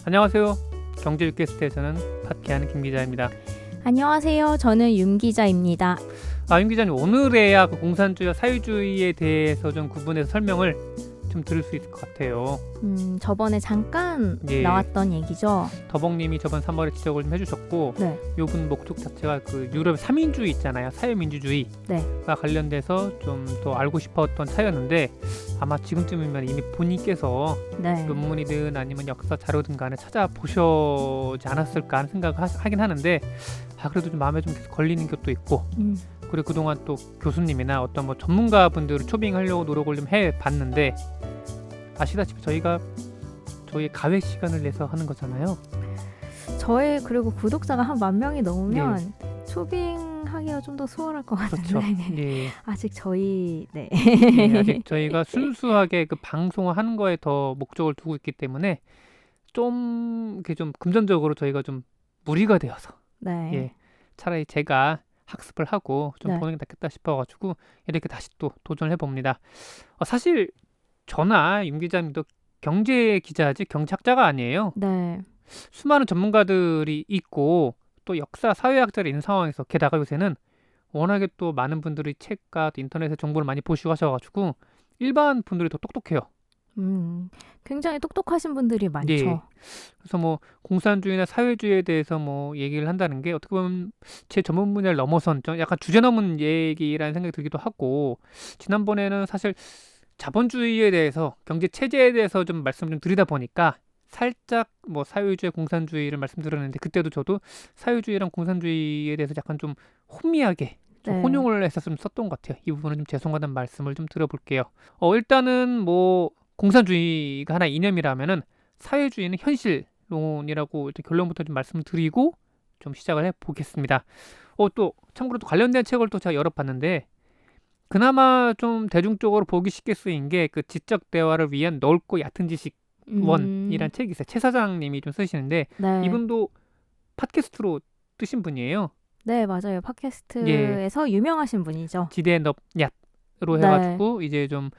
안녕하세요. 경제 유캐스트에서는 팟캐하는 김 기자입니다. 안녕하세요. 저는 윤 기자입니다. 윤 기자님, 오늘에야 그 공산주의와 사회주의에 대해서 좀 구분해서 설명을 좀 들을 수 있을 것 같아요. 저번에 잠깐 예. 나왔던 얘기죠. 더벅님이 저번 3월에 지적을 좀 해주셨고, 네. 요분 목적 자체가 그 유럽 3인주의 있잖아요. 사회민주주의와 네. 관련돼서 좀 더 알고 싶었던 차였는데, 아마 지금쯤이면 이미 본인께서 네. 논문이든 아니면 역사 자료든 간에 찾아보셨지 않았을까 하는 생각을 하긴 하는데, 그래도 좀 마음에 좀 계속 걸리는 것도 있고, 그리고 그동안 또 교수님이나 어떤 뭐 전문가분들을 초빙하려고 노력을 좀 해봤는데, 아시다시피 저희의 가외 시간을 내서 하는 거잖아요. 저의 그리고 구독자가 한 10,000명이 넘으면 초빙하기가 좀 더 수월할 것 같은데 그렇죠. 예. 아직 저희 예, 아직 저희가 순수하게 그 방송을 하는 거에 더 목적을 두고 있기 때문에 좀 이렇게 좀 금전적으로 저희가 좀 무리가 되어서 네. 예, 차라리 제가 학습을 하고 좀 네. 보는 게 낫겠다 싶어가지고 이렇게 다시 또 도전을 해봅니다. 사실 저나 윤 기자님도 경제 기자지 경제학자가 아니에요. 네. 수많은 전문가들이 있고 또 역사 사회학자들이 있는 상황에서, 게다가 요새는 워낙에 또 많은 분들이 책과 또 인터넷에 정보를 많이 보시고 하셔가지고 일반 분들이 더 똑똑해요. 굉장히 똑똑하신 분들이 많죠. 예. 그래서 뭐 공산주의나 사회주의에 대해서 뭐 얘기를 한다는 게 어떻게 보면 제 전문 분야를 넘어선 좀 약간 주제 넘은 얘기라는 생각이 들기도 하고, 지난번에는 사실 자본주의에 대해서, 경제 체제에 대해서 좀 말씀을 좀 드리다 보니까 살짝 뭐 사회주의, 공산주의를 말씀드렸는데, 그때도 저도 사회주의랑 공산주의에 대해서 약간 좀 혼미하게 좀 네. 혼용을 했었으면 썼던 것 같아요. 이 부분은 좀 죄송하다는 말씀을 좀 드려볼게요. 일단은 뭐 공산주의가 하나 이념이라면은 사회주의는 현실론이라고 일단 결론부터 좀 말씀을 드리고 좀 시작을 해보겠습니다. 또 참고로 또 관련된 책을 또 제가 열어봤는데, 그나마 좀 대중적으로 보기 쉽게 쓰인 게 그 지적 대화를 위한 넓고 얕은 지식원이란 책이 있어요. 최 사장님이 좀 쓰시는데, 네. 이분도 팟캐스트로 뜨신 분이에요. 네, 맞아요. 팟캐스트에서 유명하신 분이죠. 지대 넙얏으로 네. 해가지고 이제 좀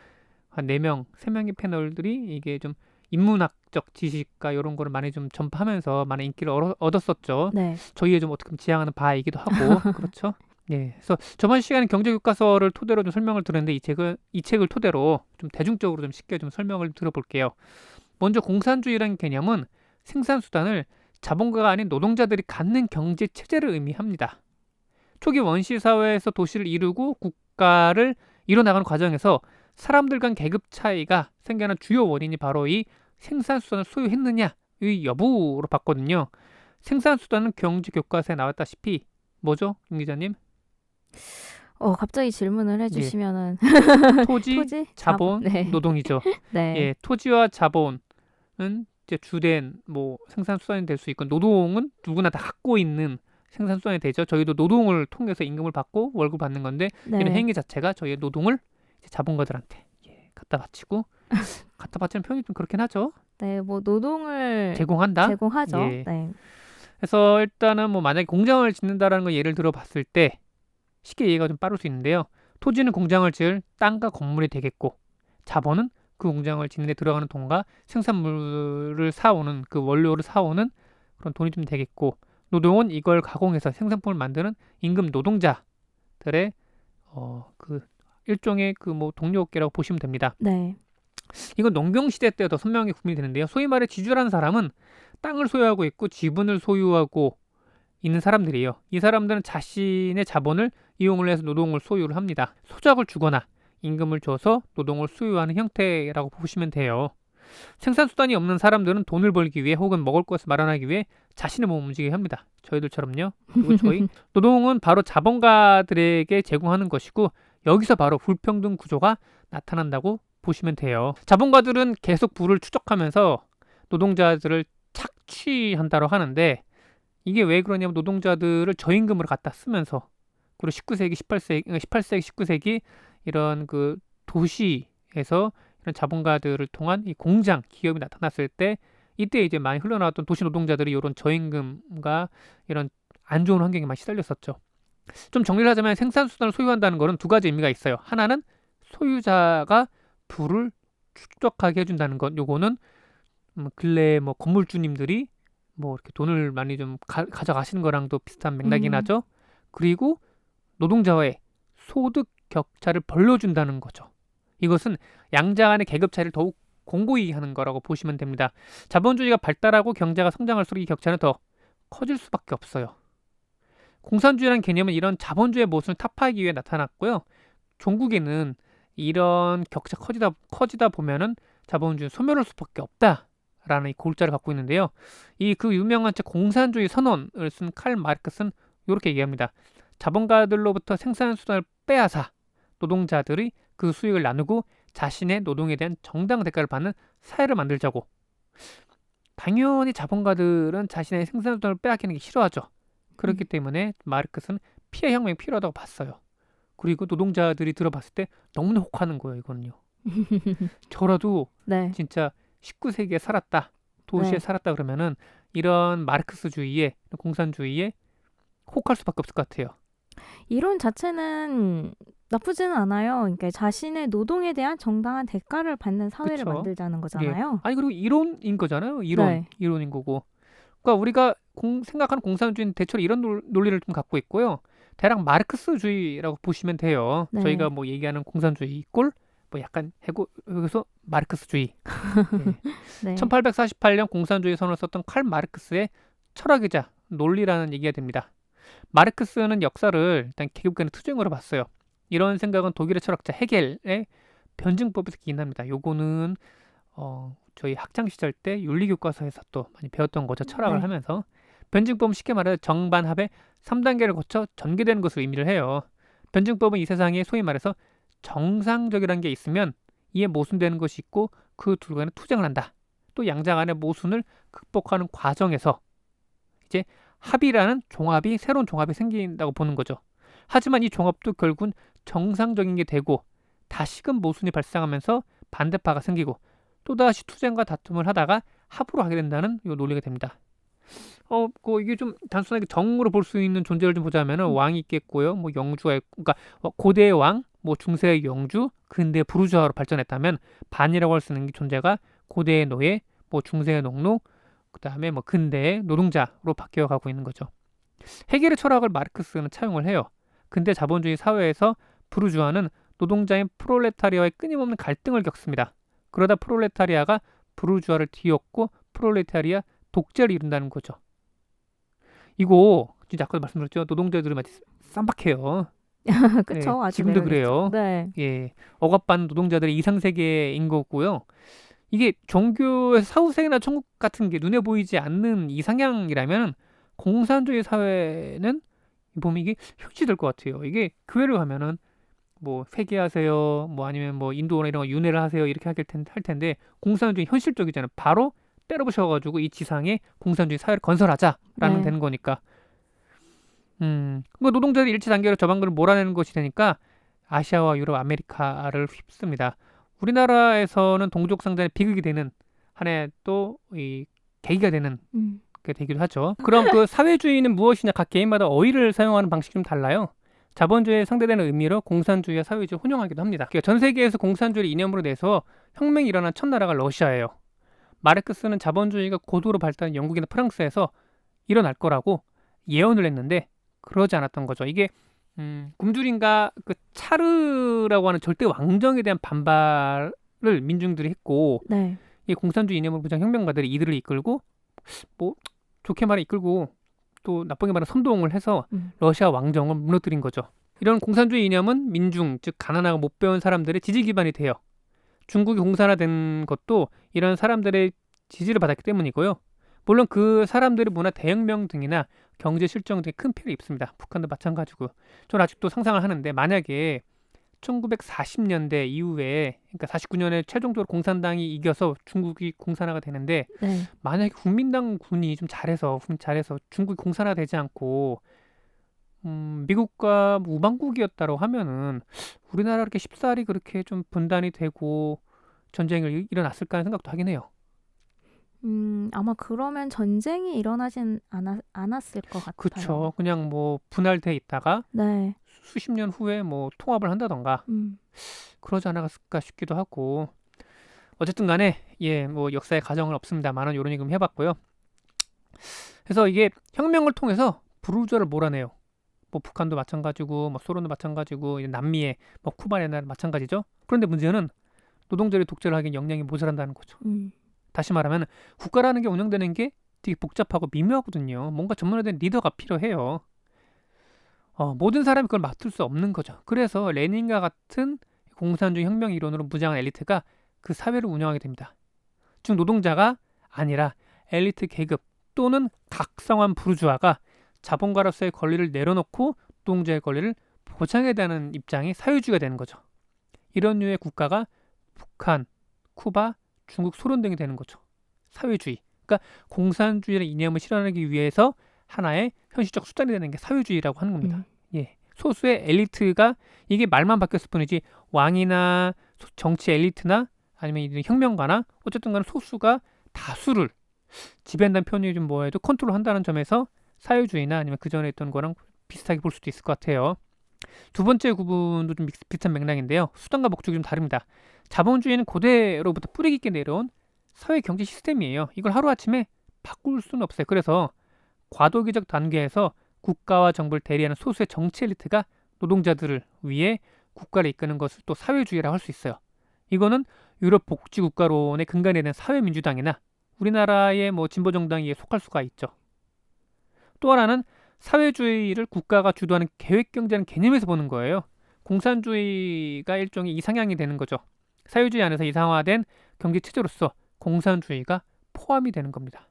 한 4명, 3명의 패널들이 이게 좀 인문학적 지식과 이런 거를 많이 좀 전파하면서 많은 인기를 얻었었죠. 네. 저희의 좀 어떻게 보면 지향하는 바이기도 하고 그렇죠. 예, 그래서 저번 시간에 경제 교과서를 토대로 좀 설명을 드렸는데, 이 책을 토대로 좀 대중적으로 좀 쉽게 좀 설명을 들어볼게요. 먼저 공산주의라는 개념은 생산 수단을 자본가가 아닌 노동자들이 갖는 경제 체제를 의미합니다. 초기 원시 사회에서 도시를 이루고 국가를 이뤄나가는 과정에서 사람들 간 계급 차이가 생겨난 주요 원인이 바로 이 생산수단을 소유했느냐의 여부로 봤거든요. 생산수단은 경제 교과서에 나왔다시피 뭐죠, 윤 기자님? 갑자기 질문을 해주시면은 토지, 자본, 네. 노동이죠. 네. 예, 토지와 자본은 이제 주된 뭐 생산수단이 될 수 있고, 노동은 누구나 다 갖고 있는 생산수단이 되죠. 저희도 노동을 통해서 임금을 받고 월급 받는 건데, 네. 이런 행위 자체가 저희의 노동을 이제 자본가들한테 갖다 바치고 갖다 바치는 표현이 좀 그렇긴 하죠. 네, 뭐 노동을 제공하죠. 예. 네. 그래서 일단은 뭐 만약에 공장을 짓는다라는 걸 예를 들어 봤을 때 쉽게 이해가 좀 빠를 수 있는데요. 토지는 공장을 지을 땅과 건물이 되겠고, 자본은 그 공장을 짓는 데 들어가는 돈과 생산물을 사오는 그 원료를 사오는 그런 돈이 좀 되겠고, 노동은 이걸 가공해서 생산품을 만드는 임금 노동자들의 그 일종의 그 뭐 동료업계라고 보시면 됩니다. 네. 이건 농경 시대 때 더 선명하게 구분이 되는데요. 소위 말해 지주라는 사람은 땅을 소유하고 있고 지분을 소유하고 있는 사람들이에요. 이 사람들은 자신의 자본을 이용을 해서 노동을 소유를 합니다. 소작을 주거나 임금을 줘서 노동을 소유하는 형태라고 보시면 돼요. 생산수단이 없는 사람들은 돈을 벌기 위해 혹은 먹을 것을 마련하기 위해 자신의 몸을 움직이게 합니다. 저희들처럼요. 그리고 저희 노동은 바로 자본가들에게 제공하는 것이고, 여기서 바로 불평등 구조가 나타난다고 보시면 돼요. 자본가들은 계속 부를 추적하면서 노동자들을 착취한다고 하는데, 이게 왜 그러냐면 노동자들을 저임금으로 갖다 쓰면서, 그리고 19세기, 18세기, 19세기 이런 그 도시에서 이런 자본가들을 통한 이 공장, 기업이 나타났을 때, 이때 이제 많이 흘러나왔던 도시 노동자들이 이런 저임금과 이런 안 좋은 환경에 많이 시달렸었죠. 좀 정리를 하자면 생산수단을 소유한다는 것은 두 가지 의미가 있어요. 하나는 소유자가 부를 축적하게 해준다는 것, 요거는 근래 뭐 건물주님들이 뭐 이렇게 돈을 많이 좀 가져가시는 거랑도 비슷한 맥락이 나죠. 그리고 노동자와의 소득 격차를 벌려준다는 거죠. 이것은 양자 간의 계급 차이를 더욱 공고히 하는 거라고 보시면 됩니다. 자본주의가 발달하고 경제가 성장할수록 이 격차는 더 커질 수밖에 없어요. 공산주의라는 개념은 이런 자본주의의 모순을 타파하기 위해 나타났고요. 종국에는 이런 격차 커지다 보면은 자본주의 소멸할 수밖에 없다라는 이 골자를 갖고 있는데요. 이 그 유명한 책 공산주의 선언을 쓴 칼 마르크스는 이렇게 얘기합니다. 자본가들로부터 생산 수단을 빼앗아 노동자들이 그 수익을 나누고 자신의 노동에 대한 정당 대가를 받는 사회를 만들자고. 당연히 자본가들은 자신의 생산 수단을 빼앗기는 게 싫어하죠. 그렇기 때문에 마르크스는 피해 혁명이 필요하다고 봤어요. 그리고 노동자들이 들어봤을 때 너무나 혹하는 거예요. 이거는요. 저라도 네. 진짜 19세기에 살았다, 도시에 네. 살았다 그러면은 이런 마르크스주의에 공산주의에 혹할 수밖에 없을 것 같아요. 이론 자체는 나쁘지는 않아요. 그러니까 자신의 노동에 대한 정당한 대가를 받는 사회를 그쵸? 만들자는 예. 거잖아요. 아니 그리고 이론인 거잖아요. 이론, 네. 이론인 거고. 그러니까 우리가 생각하는 공산주의는 대체로 이런 논리를 좀 갖고 있고요. 대략 마르크스주의라고 보시면 돼요. 네. 저희가 뭐 얘기하는 공산주의 꼴, 뭐 약간 여기서 마르크스주의. 예. 네. 1848년 공산주의 선언을 썼던 칼 마르크스의 철학이자 논리라는 얘기가 됩니다. 마르크스는 역사를 일단 계급 간의 투쟁으로 봤어요. 이런 생각은 독일의 철학자 헤겔의 변증법에서 기인합니다. 요거는 저희 학창 시절 때 윤리 교과서에서 또 많이 배웠던 거죠. 철학을 네. 하면서. 변증법은 쉽게 말해 정반합의 3단계를 거쳐 전개되는 것을 의미를 해요. 변증법은 이 세상에 소위 말해서 정상적이라는 게 있으면 이에 모순되는 것이 있고 그 둘 간에 투쟁을 한다. 또 양자 간의 모순을 극복하는 과정에서 이제 합이라는 종합이 새로운 종합이 생긴다고 보는 거죠. 하지만 이 종합도 결국은 정상적인 게 되고 다시금 모순이 발생하면서 반대파가 생기고 또다시 투쟁과 다툼을 하다가 합으로 하게 된다는 이 논리가 됩니다. 이게 좀 단순하게 정으로 볼 수 있는 존재를 좀 보자면은 왕이 있겠고요. 뭐 영주가 있고, 그러니까 고대의 왕, 뭐 중세의 영주, 근대 부르주아로 발전했다면 반이라고 할 수 있는 존재가 고대의 노예, 뭐 중세의 농노, 그다음에 뭐 근대의 노동자로 바뀌어 가고 있는 거죠. 헤겔의 철학을 마르크스는 차용을 해요. 근대 자본주의 사회에서 부르주아는 노동자인 프롤레타리아와의 끊임없는 갈등을 겪습니다. 그러다 프롤레타리아가 부르주아를 뒤엎고 프롤레타리아 독재를 이룬다는 거죠. 이거 진짜 아까도 말씀드렸죠. 노동자들이 마치 쌈박해요. 그쵸. 아주 지금도 매력있죠. 그래요. 네. 예, 억압받는 노동자들의 이상세계인 거고요. 이게 종교에서 사후세계나 천국 같은 게 눈에 보이지 않는 이상향이라면 공산주의 사회는 보면 이게 흉지될 것 같아요. 이게 교회를 가면은 뭐 회개하세요, 뭐 아니면 뭐 인도나 이런 거 윤회를 하세요 이렇게 할 텐데 공산주의 현실적이잖아요. 바로 때려부셔가지고 이 지상에 공산주의 사회를 건설하자라는 네. 되는 거니까. 뭐 노동자들이 일치 단계로 저반근을 몰아내는 것이 되니까 아시아와 유럽, 아메리카를 휩습니다. 우리나라에서는 동족 상잔의 비극이 되는 하나의 또 이 계기가 되는 게 되기도 하죠. 그럼 그 사회주의는 무엇이냐? 각 개인마다 어휘를 사용하는 방식이 좀 달라요. 자본주의에 상대되는 의미로 공산주의와 사회주의를 혼용하기도 합니다. 그러니까 전 세계에서 공산주의를 이념으로 내서 혁명이 일어난 첫 나라가 러시아예요. 마르크스는 자본주의가 고도로 발달한 영국이나 프랑스에서 일어날 거라고 예언을 했는데 그러지 않았던 거죠. 이게 굶주린가 그 차르라고 하는 절대 왕정에 대한 반발을 민중들이 했고 네. 이 공산주의 이념을 부정 혁명가들이 이들을 이끌고 뭐 좋게 말해 이끌고 또 나쁘게 말해 선동을 해서 러시아 왕정을 무너뜨린 거죠. 이런 공산주의 이념은 민중 즉 가난하고 못 배운 사람들의 지지 기반이 돼요. 중국이 공산화된 것도 이런 사람들의 지지를 받았기 때문이고요. 물론 그 사람들의 문화 대혁명 등이나 경제 실정 등에 큰 피해를 입습니다. 북한도 마찬가지고. 저는 아직도 상상을 하는데 만약에 1940년대 이후에 그러니까 49년에 최종적으로 공산당이 이겨서 중국이 공산화가 되는데 네. 만약에 국민당군이 좀 잘해서 중국이 공산화되지 않고 미국과 우방국이었다고 하면은 우리나라 이렇게 쉽사리 그렇게 좀 분단이 되고 전쟁이 일어났을까 하는 생각도 하긴 해요. 아마 그러면 전쟁이 일어나진 않았을 것 같아요. 그쵸. 그냥 뭐 분할돼 있다가 네. 수십 년 후에 뭐 통합을 한다던가 그러지 않았을까 싶기도 하고 어쨌든 간에 뭐 역사의 가정은 없습니다만은 이런 얘기 좀 해봤고요. 그래서 이게 혁명을 통해서 부르주아를 몰아내요. 뭐 북한도 마찬가지고 뭐 소련도 마찬가지고 이제 남미의 뭐 쿠바나 마찬가지죠. 그런데 문제는 노동자들이 독재를 하기엔 역량이 모자란다는 거죠. 다시 말하면 국가라는 게 운영되는 게 되게 복잡하고 미묘하거든요. 뭔가 전문화된 리더가 필요해요. 모든 사람이 그걸 맡을 수 없는 거죠. 그래서 레닌과 같은 공산주의 혁명 이론으로 무장한 엘리트가 그 사회를 운영하게 됩니다. 즉 노동자가 아니라 엘리트 계급 또는 각성한 부르주아가 자본가로서의 권리를 내려놓고 노동자의 권리를 보장해야 되는 입장이 사회주의가 되는 거죠. 이런 류의 국가가 북한, 쿠바, 중국, 소련 등이 되는 거죠. 사회주의. 그러니까 공산주의의 이념을 실현하기 위해서 하나의 현실적 수단이 되는 게 사회주의라고 하는 겁니다. 소수의 엘리트가 이게 말만 바뀌었을 뿐이지 왕이나 정치 엘리트나 아니면 혁명가나 어쨌든 간에 소수가 다수를 지배한다는 표현이 좀 뭐해도 컨트롤한다는 점에서 사회주의나 아니면 그 전에 있던 거랑 비슷하게 볼 수도 있을 것 같아요. 두 번째 구분도 좀 비슷한 맥락인데요. 수단과 목적이 좀 다릅니다. 자본주의는 고대로부터 뿌리 깊게 내려온 사회 경제 시스템이에요. 이걸 하루아침에 바꿀 수는 없어요. 그래서 과도기적 단계에서 국가와 정부를 대리하는 소수의 정치 엘리트가 노동자들을 위해 국가를 이끄는 것을 또 사회주의라고 할 수 있어요. 이거는 유럽 복지국가론의 근간이 되는 사회민주당이나 우리나라의 뭐 진보정당에 속할 수가 있죠. 또 하나는 사회주의를 국가가 주도하는 계획경제라는 개념에서 보는 거예요. 공산주의가 일종의 이상향이 되는 거죠. 사회주의 안에서 이상화된 경제체제로서 공산주의가 포함이 되는 겁니다.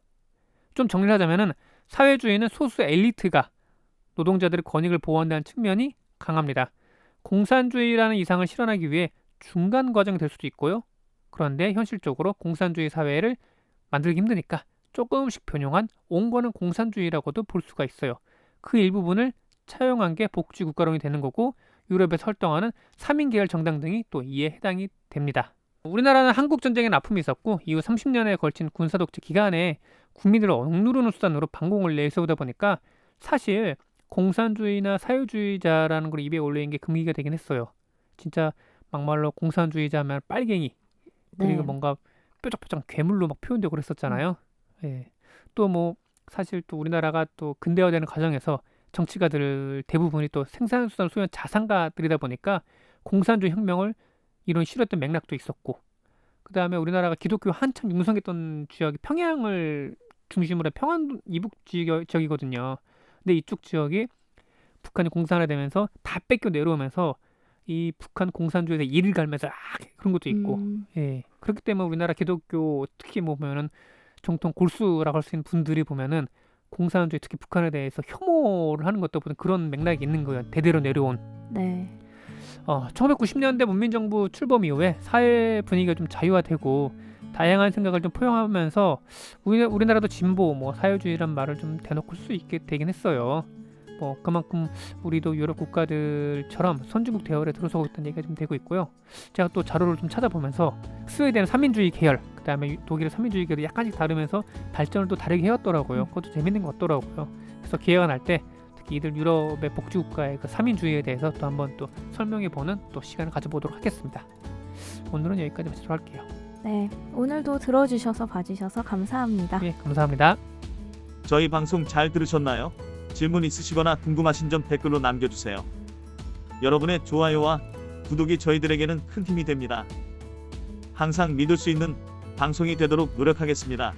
좀 정리를 하자면은 사회주의는 소수 엘리트가 노동자들의 권익을 보호한다는 측면이 강합니다. 공산주의라는 이상을 실현하기 위해 중간 과정이 될 수도 있고요. 그런데 현실적으로 공산주의 사회를 만들기 힘드니까 조금씩 변형한 온건은 공산주의라고도 볼 수가 있어요. 그 일부분을 차용한 게 복지국가론이 되는 거고 유럽에서 활동하는 3인 계열 정당 등이 또 이에 해당이 됩니다. 우리나라는 한국전쟁에 아픔이 있었고 이후 30년에 걸친 군사독재 기간에 국민들을 억누르는 수단으로 반공을 내세우다 보니까 사실 공산주의나 사회주의자라는 걸 입에 올리는 게 금기가 되긴 했어요. 진짜 막말로 공산주의자면 빨갱이 그리고 뭔가 뾰족뾰족 괴물로 막 표현되고 그랬었잖아요. 또 뭐 사실 또 우리나라가 또 근대화되는 과정에서 정치가들 대부분이 또 생산수단을 소유한 자산가들이다 보니까 공산주의 혁명을 이런 싫어했던 맥락도 있었고 그 다음에 우리나라가 기독교 한참 융성했던 지역이 평양을 중심으로 한 평안 이북 지역이거든요. 근데 이쪽 지역이 북한이 공산화되면서 다 뺏겨 내려오면서 이 북한 공산주의에서 이를 갈면서 그런 것도 있고 그렇기 때문에 우리나라 기독교 특히 뭐 보면은 정통 골수라고 할 수 있는 분들이 보면은 공산주의 특히 북한에 대해서 혐오를 하는 것도 보면 그런 맥락이 있는 거예요. 대대로 내려온. 1990년대 문민정부 출범 이후에 사회 분위기가 좀 자유화되고 다양한 생각을 좀 포용하면서 우리나라도 진보, 뭐 사회주의란 말을 좀 대놓고 쓸 수 있게 되긴 했어요. 뭐 그만큼 우리도 유럽 국가들처럼 선진국 대열에 들어서고 있다는 얘기가 좀 되고 있고요. 제가 또 자료를 좀 찾아보면서 스웨덴 3민주의 계열, 그 다음에 독일의 3민주의 계열이 약간씩 다르면서 발전을 또 다르게 해왔더라고요. 그것도 재밌는 것 같더라고요. 그래서 기회가 날 때 특히 이들 유럽의 복지국가의 그 3민주의에 대해서 또 한번 또 설명해보는 또 시간을 가져보도록 하겠습니다. 오늘은 여기까지 마치도록 할게요. 네, 오늘도 들어주셔서 봐주셔서 감사합니다. 네, 감사합니다. 저희 방송 잘 들으셨나요? 질문 있으시거나 궁금하신 점 댓글로 남겨주세요. 여러분의 좋아요와 구독이 저희들에게는 큰 힘이 됩니다. 항상 믿을 수 있는 방송이 되도록 노력하겠습니다.